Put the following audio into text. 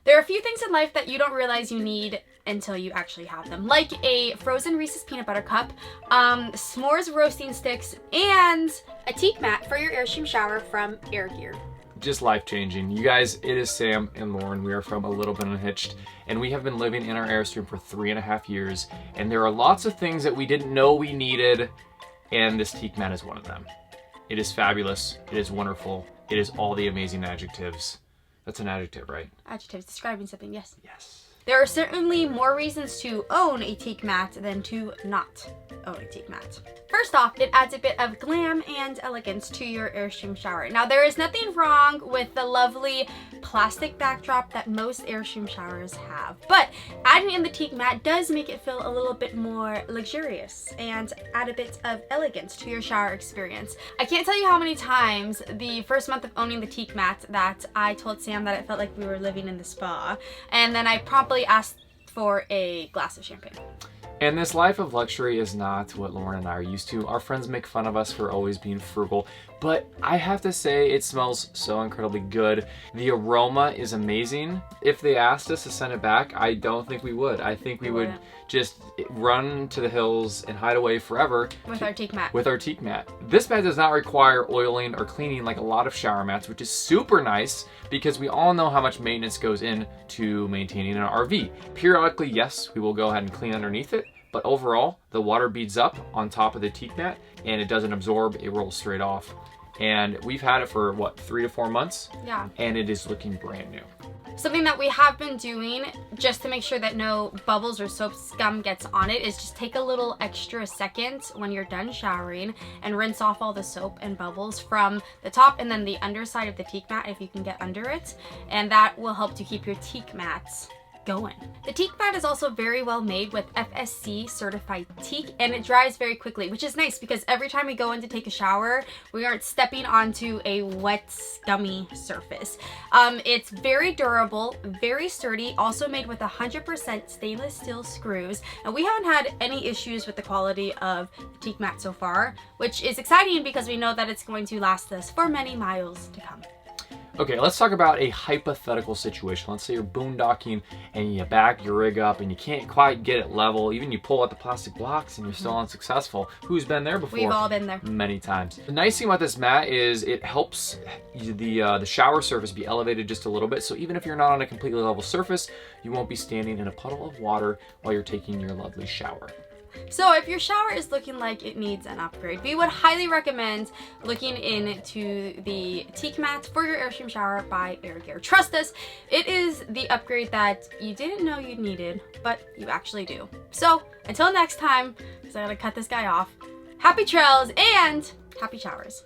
There are a few things in life that you don't realize you need until you actually have them, like a frozen Reese's peanut butter cup, s'mores roasting sticks, and a Teak mat for your Airstream shower from Air Gear. Just life-changing. You guys, it is Sam and Lauren. We are from A Little Bit Unhitched, and we have been living in our Airstream for 3.5 years, and there are lots of things that we didn't know we needed, and this Teak mat is one of them. It is fabulous. It is wonderful. It is all the amazing adjectives. That's an adjective, right? Adjectives describing something, yes. Yes. There are certainly more reasons to own a Teak mat than to not own a Teak mat. First off, it adds a bit of glam and elegance to your Airstream shower. Now, there is nothing wrong with the lovely plastic backdrop that most Airstream showers have, but adding in the Teak mat does make it feel a little bit more luxurious and add a bit of elegance to your shower experience. I can't tell you how many times the first month of owning the Teak mat that I told Sam that it felt like we were living in the spa, and then I promptly asked for a glass of champagne. And this life of luxury is not what Lauren and I are used to. Our friends make fun of us for always being frugal, but I have to say it smells so incredibly good. The aroma is amazing. If they asked us to send it back, I don't think we would. I think we would just run to the hills and hide away forever. With our Teak mat. With our Teak mat. This mat does not require oiling or cleaning like a lot of shower mats, which is super nice because we all know how much maintenance goes into maintaining an RV. Periodically, yes, we will go ahead and clean underneath it, but overall, the water beads up on top of the Teak mat and it doesn't absorb, it rolls straight off. And we've had it for, what, 3 to 4 months? Yeah. And it is looking brand new. Something that we have been doing just to make sure that no bubbles or soap scum gets on it is just take a little extra second when you're done showering and rinse off all the soap and bubbles from the top and then the underside of the Teak mat if you can get under it. And that will help to keep your Teak mats going. The Teak mat is also very well made with FSC-certified teak, and it dries very quickly, which is nice because every time we go in to take a shower, we aren't stepping onto a wet, scummy surface. It's very durable, very sturdy, also made with 100% stainless steel screws, and we haven't had any issues with the quality of the Teak mat so far, which is exciting because we know that it's going to last us for many miles to come. Okay, let's talk about a hypothetical situation. Let's say you're boondocking and you back your rig up and you can't quite get it level. Even you pull out the plastic blocks and you're still unsuccessful. Who's been there before? We've all been there. Many times. The nice thing about this mat is it helps the shower surface be elevated just a little bit. So even if you're not on a completely level surface, you won't be standing in a puddle of water while you're taking your lovely shower. So if your shower is looking like it needs an upgrade, we would highly recommend looking into the Teak mat for your Airstream shower by Air Gear. Trust us, it is the upgrade that you didn't know you needed, but you actually do. So until next time, because I gotta cut this guy off, happy trails and happy showers.